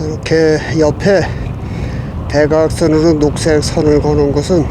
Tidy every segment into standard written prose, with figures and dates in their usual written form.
이렇게 옆에 대각선으로 녹색 선을 거는 것은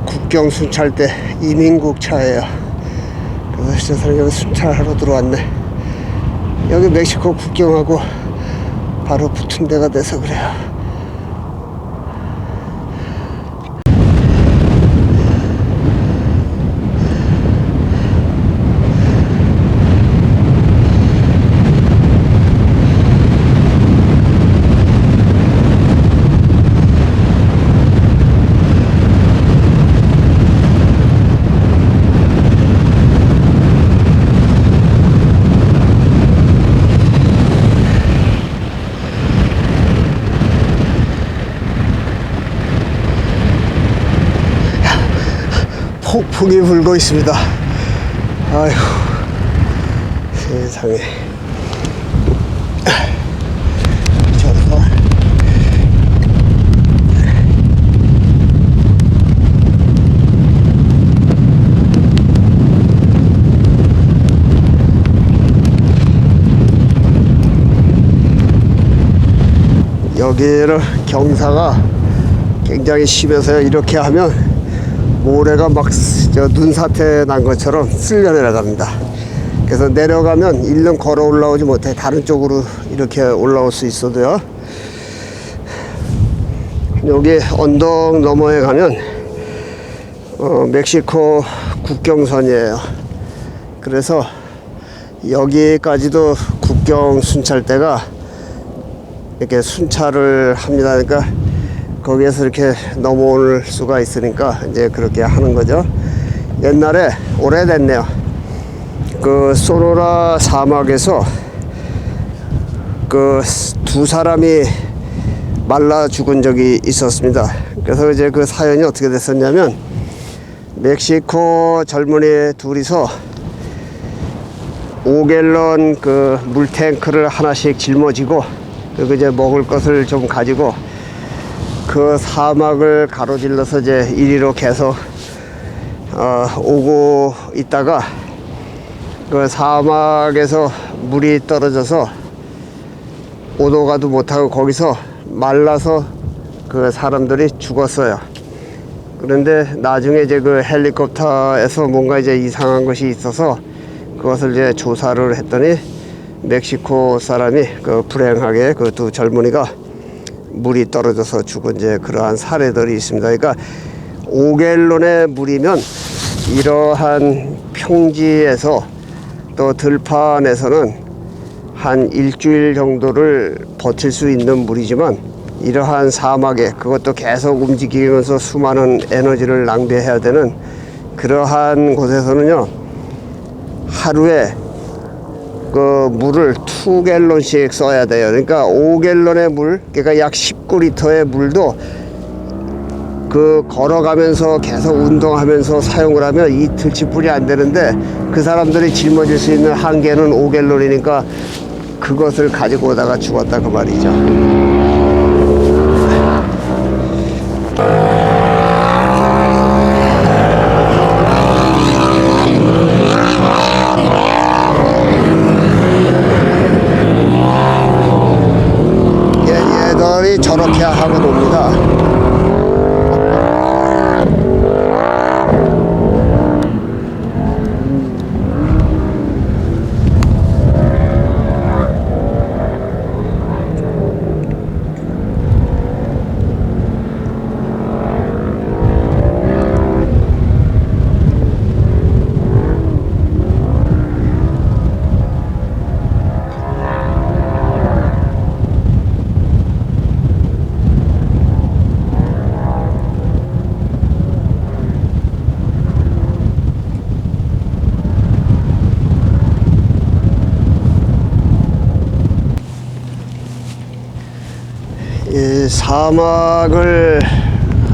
국경 순찰대 이민국 차예요. 그래서 저 사람이 여기 순찰하러 들어왔네. 여기 멕시코 국경하고 바로 붙은 데가 돼서 그래요. 폭풍이 불고 있습니다. 아휴, 세상에. 여기는 경사가 굉장히 심해서요. 이렇게 하면 모래가 막 눈사태 난 것처럼 쓸려 내려갑니다. 그래서 내려가면 일른 걸어 올라오지 못해 다른 쪽으로 이렇게 올라올 수 있어도요. 여기 언덕 너머에 가면 멕시코 국경선이에요. 그래서 여기까지도 국경 순찰대가 이렇게 순찰을 합니다. 그러니까 거기에서 이렇게 넘어올 수가 있으니까 이제 그렇게 하는 거죠. 옛날에 오래됐네요. 그 소노라 사막에서 그 두 사람이 말라 죽은 적이 있었습니다. 그래서 이제 그 사연이 어떻게 됐었냐면, 멕시코 젊은이 둘이서 5갤런 그 물탱크를 하나씩 짊어지고, 그리고 이제 먹을 것을 좀 가지고 그 사막을 가로질러서 이제 이리로 계속 오고 있다가 그 사막에서 물이 떨어져서 오도 가도 못하고 거기서 말라서 그 사람들이 죽었어요. 그런데 나중에 이제 그 헬리콥터에서 뭔가 이제 이상한 것이 있어서 그것을 이제 조사를 했더니 멕시코 사람이 그 불행하게 그 두 젊은이가 물이 떨어져서 죽은 이제 그러한 사례들이 있습니다. 그러니까 5갤론의 물이면 이러한 평지에서 또 들판에서는 한 일주일 정도를 버틸 수 있는 물이지만, 이러한 사막에 그것도 계속 움직이면서 수많은 에너지를 낭비해야 되는 그러한 곳에서는요, 하루에 그 물을 2갤론씩 써야 돼요. 그러니까 5갤론의 물, 그러니까 약 19리터의 물도 그 걸어가면서 계속 운동하면서 사용을 하면 이틀치뿐이 안 되는데, 그 사람들이 짊어질 수 있는 한계는 5갤론이니까 그것을 가지고 오다가 죽었다 그 말이죠. 얘들이 저렇게 하고 놉니다. 이 사막을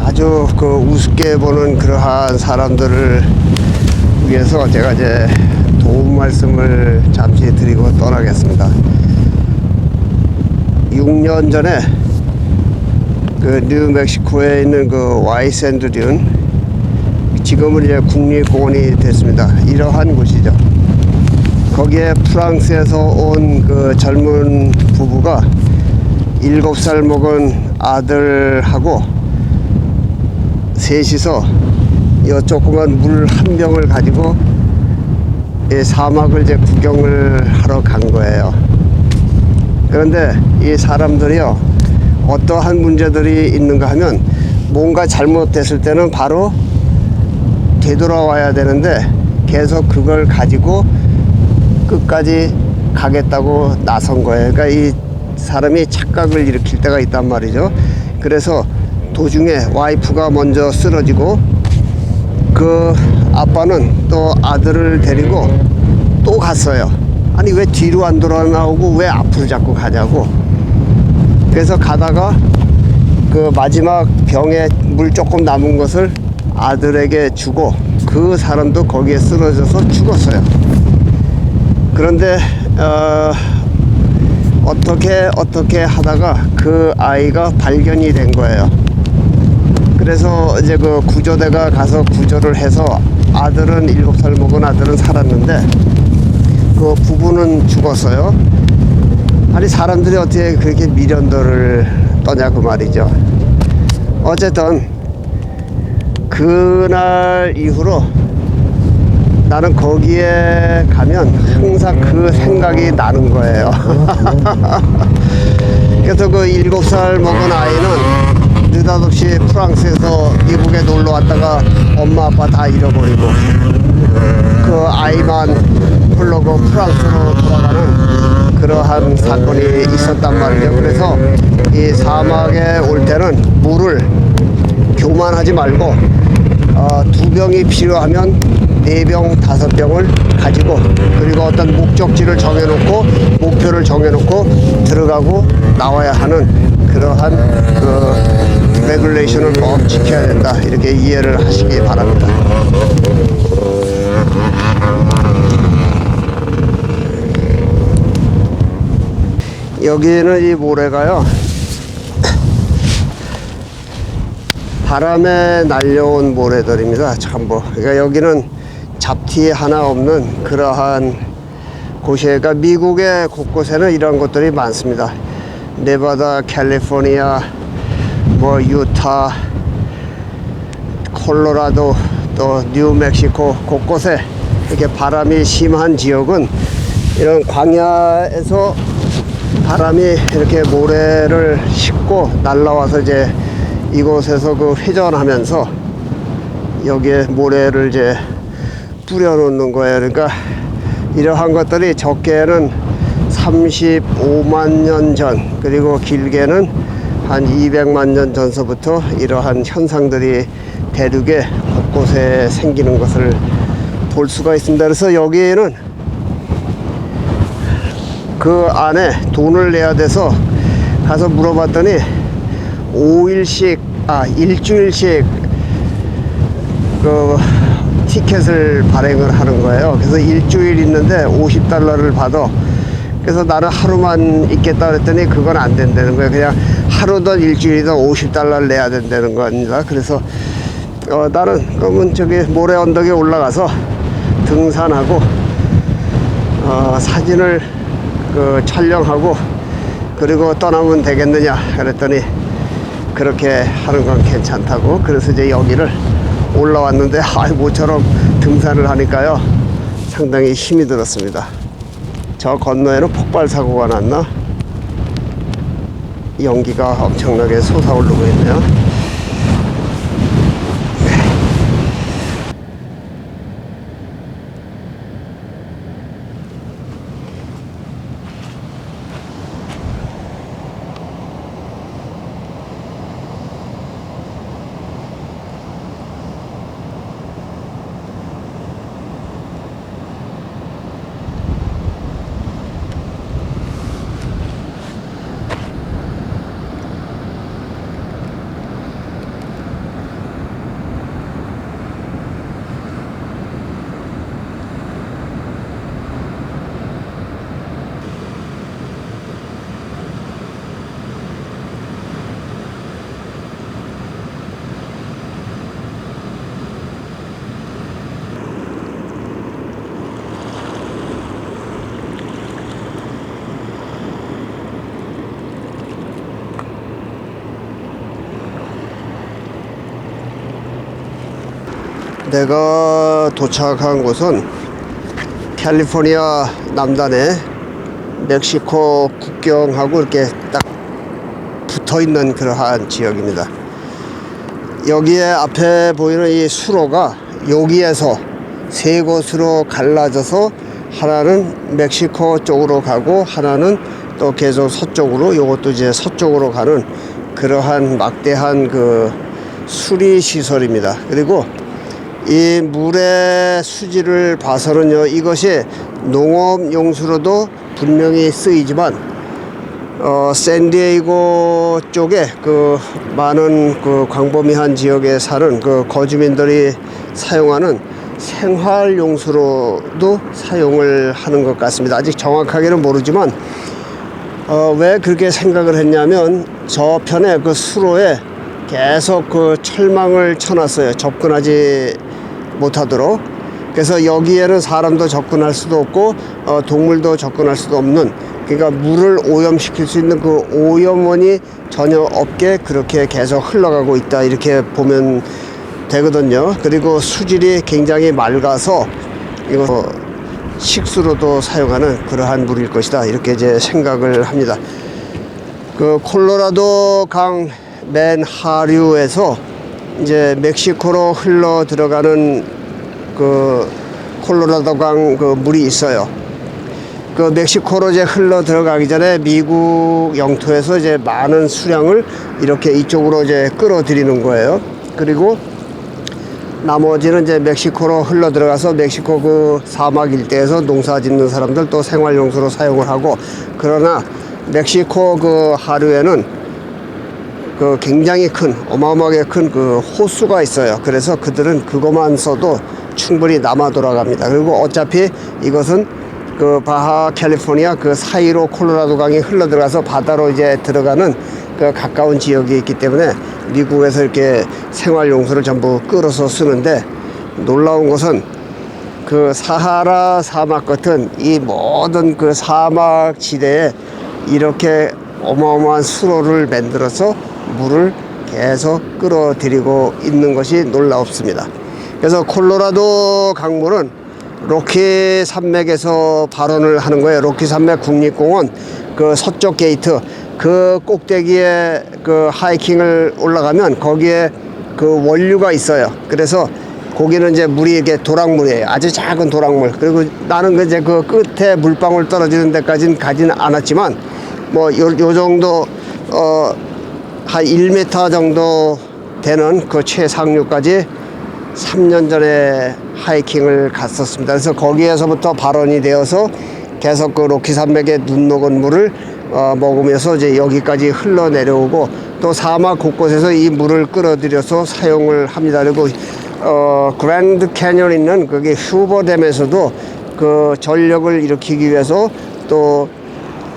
아주 그 우습게 보는 그러한 사람들을 위해서 제가 이제 도움 말씀을 잠시 드리고 떠나겠습니다. 6년 전에 그 뉴멕시코에 있는 그 와이샌드 듄, 지금은 이제 국립공원이 됐습니다. 이러한 곳이죠. 거기에 프랑스에서 온 그 젊은 부부가 7살 먹은 아들하고 셋이서 이 조그만 물 한 병을 가지고 이 사막을 이제 구경을 하러 간 거예요. 그런데 이 사람들이요, 어떠한 문제들이 있는가 하면 뭔가 잘못됐을 때는 바로 되돌아와야 되는데 계속 그걸 가지고 끝까지 가겠다고 나선 거예요. 그러니까 이 사람이 착각을 일으킬 때가 있단 말이죠. 그래서 도중에 와이프가 먼저 쓰러지고 그 아빠는 또 아들을 데리고 또 갔어요. 아니 왜 뒤로 안 돌아 나오고 왜 앞으로 자꾸 가냐고. 그래서 가다가 그 마지막 병에 물 조금 남은 것을 아들에게 주고 그 사람도 거기에 쓰러져서 죽었어요. 그런데 어떻게 하다가 그 아이가 발견이 된 거예요. 그래서 이제 그 구조대가 가서 구조를 해서 아들은 7살 먹은 아들은 살았는데 그 부부는 죽었어요. 아니 사람들이 어떻게 그렇게 미련도를 떠냐고 말이죠. 어쨌든 그날 이후로 나는 거기에 가면 항상 그 생각이 나는 거예요. 그래서 그 7살 먹은 아이는 느닷없이 프랑스에서 미국에 놀러 왔다가 엄마 아빠 다 잃어버리고 그 아이만 홀로고 프랑스로 돌아가는 그러한 사건이 있었단 말이죠. 그래서 이 사막에 올 때는 물을 교만하지 말고 2병이 필요하면 4병, 5병을 가지고 그리고 어떤 목적지를 정해놓고 목표를 정해놓고 들어가고 나와야 하는 그러한 그 레귤레이션을 꼭 지켜야 된다, 이렇게 이해를 하시기 바랍니다. 여기는 이 모래가요, 바람에 날려온 모래들입니다. 전부. 그러니까 여기는 잡티 하나 없는 그러한 곳이에요. 그러니까 미국의 곳곳에는 이런 곳들이 많습니다. 네바다, 캘리포니아, 뭐 유타, 콜로라도, 또 뉴멕시코 곳곳에 이렇게 바람이 심한 지역은 이런 광야에서 바람이 이렇게 모래를 싣고 날라와서 이제 이곳에서 그 회전하면서 여기에 모래를 이제 뿌려 놓는 거예요. 그러니까 이러한 것들이 적게는 35만 년 전, 그리고 길게는 한 200만 년 전서부터 이러한 현상들이 대륙의 곳곳에 생기는 것을 볼 수가 있습니다. 그래서 여기에는 그 안에 돈을 내야 돼서 가서 물어봤더니 5일씩 그 티켓을 발행을 하는 거예요. 그래서 일주일 있는데 $50를 받아. 그래서 나는 하루만 있겠다 그랬더니 그건 안 된다는 거예요. 그냥 하루든 일주일이든 $50를 내야 된다는 겁니다. 그래서 나는 그러면 저기 모래 언덕에 올라가서 등산하고 사진을 그 촬영하고 그리고 떠나면 되겠느냐 그랬더니 그렇게 하는 건 괜찮다고. 그래서 이제 여기를 올라왔는데 모처럼 등산을 하니까요 상당히 힘이 들었습니다. 저 건너에는 폭발 사고가 났나? 연기가 엄청나게 솟아오르고 있네요. 내가 도착한 곳은 캘리포니아 남단에 멕시코 국경하고 이렇게 딱 붙어 있는 그러한 지역입니다. 여기에 앞에 보이는 이 수로가 여기에서 세 곳으로 갈라져서 하나는 멕시코 쪽으로 가고 하나는 또 계속 서쪽으로, 요것도 이제 서쪽으로 가는 그러한 막대한 그 수리 시설입니다. 그리고 이 물의 수질을 봐서는요, 이것이 농업 용수로도 분명히 쓰이지만 샌디에이고 쪽에 그 많은 그 광범위한 지역에 사는 그 거주민들이 사용하는 생활 용수로도 사용을 하는 것 같습니다. 아직 정확하게는 모르지만 왜 그렇게 생각을 했냐면 저편에 그 수로에 계속 그 철망을 쳐놨어요. 접근하지 못하도록. 그래서 여기에는 사람도 접근할 수도 없고 동물도 접근할 수도 없는, 그러니까 물을 오염시킬 수 있는 그 오염원이 전혀 없게 그렇게 계속 흘러가고 있다, 이렇게 보면 되거든요. 그리고 수질이 굉장히 맑아서 이거 식수로도 사용하는 그러한 물일 것이다, 이렇게 이제 생각을 합니다. 그 콜로라도 강 맨 하류에서 이제 멕시코로 흘러 들어가는 그 콜로라도 강 그 물이 있어요. 그 멕시코로 이제 흘러 들어가기 전에 미국 영토에서 이제 많은 수량을 이렇게 이쪽으로 이제 끌어들이는 거예요. 그리고 나머지는 이제 멕시코로 흘러 들어가서 멕시코 그 사막 일대에서 농사 짓는 사람들 또 생활용수로 사용을 하고, 그러나 멕시코 그 하류에는 그 굉장히 큰, 어마어마하게 큰 그 호수가 있어요. 그래서 그들은 그것만 써도 충분히 남아 돌아갑니다. 그리고 어차피 이것은 그 바하 캘리포니아 그 사이로 콜로라도 강이 흘러 들어가서 바다로 이제 들어가는 그 가까운 지역이 있기 때문에 미국에서 이렇게 생활용수를 전부 끌어서 쓰는데, 놀라운 것은 그 사하라 사막 같은 이 모든 그 사막 지대에 이렇게 어마어마한 수로를 만들어서 물을 계속 끌어들이고 있는 것이 놀랍습니다. 그래서 콜로라도 강물은 로키 산맥에서 발원을 하는 거예요. 로키 산맥 국립공원 그 서쪽 게이트 그 꼭대기에 그 하이킹을 올라가면 거기에 그 원류가 있어요. 그래서 거기는 이제 물이 이게 도랑물이에요. 아주 작은 도랑물. 그리고 나는 이제 그 끝에 물방울 떨어지는 데까지는 가지는 않았지만 뭐 요 정도 한 1m 정도 되는 그 최상류까지 3년 전에 하이킹을 갔었습니다. 그래서 거기에서부터 발원이 되어서 계속 그 로키 산맥의 눈 녹은 물을 먹으면서 이제 여기까지 흘러내려오고, 또 사막 곳곳에서 이 물을 끌어들여서 사용을 합니다. 그리고 그랜드 캐년 있는 거기 휴버댐에서도 그 전력을 일으키기 위해서 또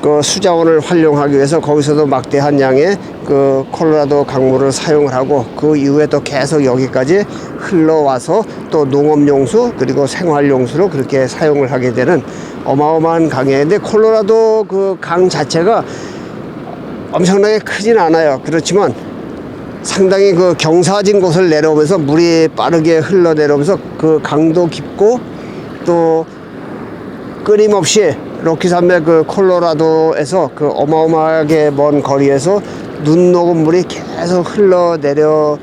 그 수자원을 활용하기 위해서 거기서도 막대한 양의 그 콜로라도 강물을 사용을 하고, 그 이후에 또 계속 여기까지 흘러와서 또 농업용수 그리고 생활용수로 그렇게 사용을 하게 되는 어마어마한 강이에요. 콜로라도 그 강 자체가 엄청나게 크진 않아요. 그렇지만 상당히 그 경사진 곳을 내려오면서 물이 빠르게 흘러내려오면서 그 강도 깊고, 또 끊임없이 로키산맥 그 콜로라도에서 그 어마어마하게 먼 거리에서 눈 녹은 물이 계속 흘러내려오는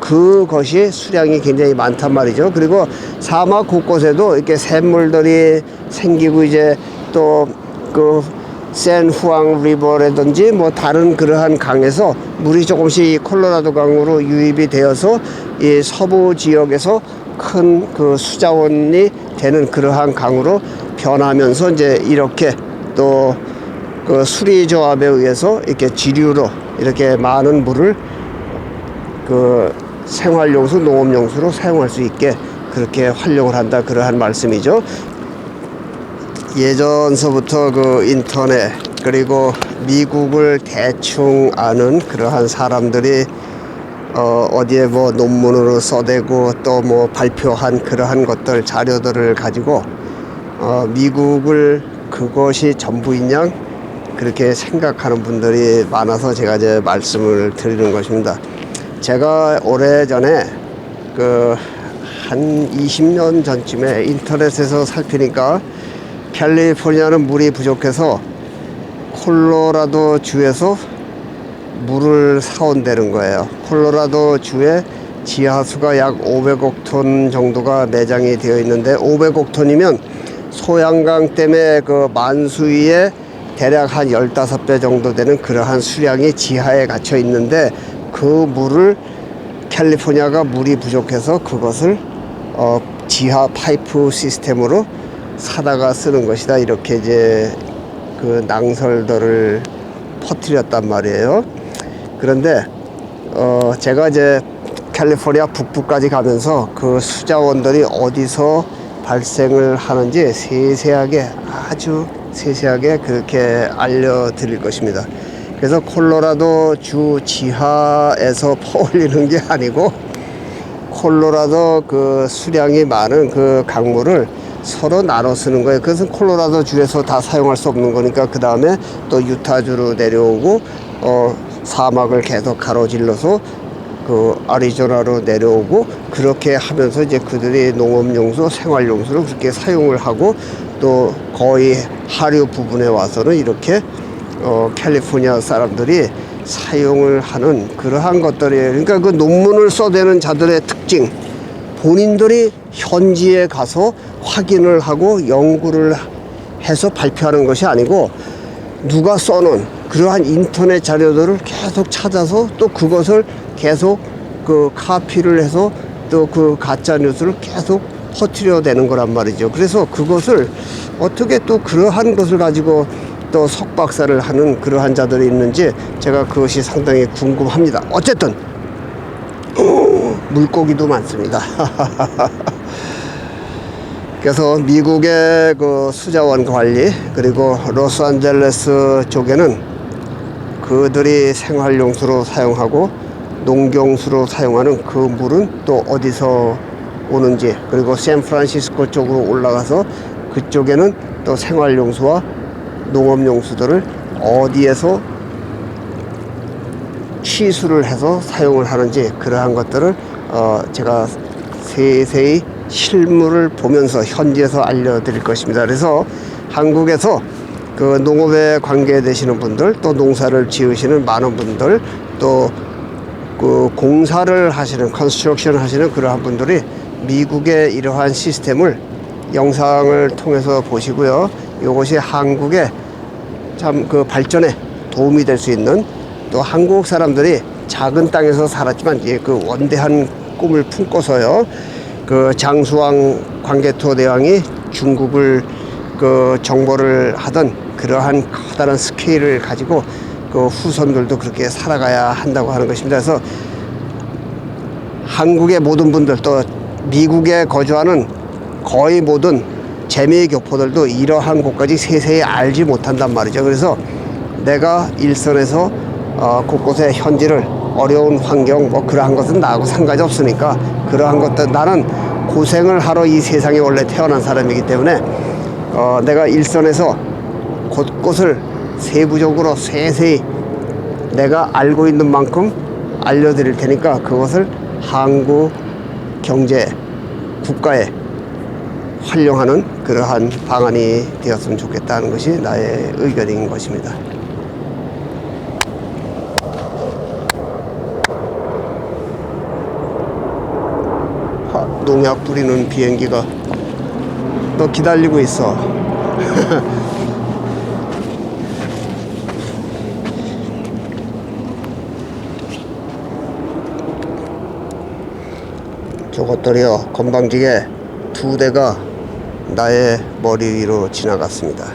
그것이 수량이 굉장히 많단 말이죠. 그리고 사막 곳곳에도 이렇게 샘물들이 생기고, 이제 또 그 샌후앙 리버라든지 뭐 다른 그러한 강에서 물이 조금씩 이 콜로라도 강으로 유입이 되어서 이 서부 지역에서 큰 그 수자원이 되는 그러한 강으로 변하면서 이제 이렇게 또 그 수리 조합에 의해서 이렇게 지류로 이렇게 많은 물을 그 생활용수, 농업용수로 사용할 수 있게 그렇게 활용을 한다, 그러한 말씀이죠. 예전서부터 그 인터넷 그리고 미국을 대충 아는 그러한 사람들이 어디에 뭐 논문으로 써대고 또 뭐 발표한 그러한 것들 자료들을 가지고 미국을 그것이 전부인 양 그렇게 생각하는 분들이 많아서 제가 이제 말씀을 드리는 것입니다. 제가 오래전에 그 한 20년 전쯤에 인터넷에서 살피니까 캘리포니아는 물이 부족해서 콜로라도 주에서 물을 사온다는 거예요. 콜로라도 주에 지하수가 약 500억 톤 정도가 매장이 되어 있는데, 500억 톤이면 소양강 때문에 그 만수위에 대략 한 15배 정도 되는 그러한 수량이 지하에 갇혀 있는데, 그 물을 캘리포니아가 물이 부족해서 그것을 지하 파이프 시스템으로 사다가 쓰는 것이다, 이렇게 이제 그 낭설들을 퍼뜨렸단 말이에요. 그런데 제가 이제 캘리포니아 북부까지 가면서 그 수자원들이 어디서 발생을 하는지 세세하게, 아주 세세하게 그렇게 알려드릴 것입니다. 그래서 콜로라도 주 지하에서 퍼올리는 게 아니고, 콜로라도 그 수량이 많은 그 강물을 서로 나눠 쓰는 거예요. 그것은 콜로라도 주에서 다 사용할 수 없는 거니까 그 다음에 또 유타주로 내려오고 사막을 계속 가로질러서 그 아리조나로 내려오고, 그렇게 하면서 이제 그들이 농업용수, 생활용수로 그렇게 사용을 하고, 또 거의 하류 부분에 와서는 이렇게 캘리포니아 사람들이 사용을 하는 그러한 것들이에요. 그러니까 그 논문을 써대는 자들의 특징, 본인들이 현지에 가서 확인을 하고 연구를 해서 발표하는 것이 아니고, 누가 써놓은 그러한 인터넷 자료들을 계속 찾아서 또 그것을 계속 그 카피를 해서 또 그 가짜 뉴스를 계속 퍼뜨려대는 거란 말이죠. 그래서 그것을 어떻게 또 그러한 것을 가지고 또 석박사를 하는 그러한 자들이 있는지 제가 그것이 상당히 궁금합니다. 어쨌든 물고기도 많습니다. 그래서 미국의 그 수자원 관리, 그리고 로스앤젤레스 쪽에는 그들이 생활용수로 사용하고 농경수로 사용하는 그 물은 또 어디서 오는지, 그리고 샌프란시스코 쪽으로 올라가서 그쪽에는 또 생활용수와 농업용수들을 어디에서 취수를 해서 사용을 하는지, 그러한 것들을 제가 세세히 실물을 보면서 현지에서 알려드릴 것입니다. 그래서 한국에서 그 농업에 관계되시는 분들, 또 농사를 지으시는 많은 분들, 또 그 공사를 하시는, 컨스트럭션 하시는 그러한 분들이 미국의 이러한 시스템을 영상을 통해서 보시고요. 이것이 한국의 참 그 발전에 도움이 될 수 있는, 또 한국 사람들이 작은 땅에서 살았지만 그 원대한 꿈을 품고서요, 그 장수왕 광개토 대왕이 중국을 그 정벌을 하던 그러한 커다란 스케일을 가지고 그 후손들도 그렇게 살아가야 한다고 하는 것입니다. 그래서 한국의 모든 분들, 또 미국에 거주하는 거의 모든 재미의 교포들도 이러한 곳까지 세세히 알지 못한단 말이죠. 그래서 내가 일선에서 곳곳에 현지를, 어려운 환경 뭐 그러한 것은 나하고 상관이 없으니까, 그러한 것들, 나는 고생을 하러 이 세상에 원래 태어난 사람이기 때문에 내가 일선에서 곳곳을 세부적으로 세세히 내가 알고 있는 만큼 알려드릴 테니까, 그것을 한국 경제, 국가에 활용하는 그러한 방안이 되었으면 좋겠다는 것이 나의 의견인 것입니다. 농약 뿌리는 비행기가 또 기다리고 있어. 저것들이요, 건방지게 2대가 나의 머리 위로 지나갔습니다.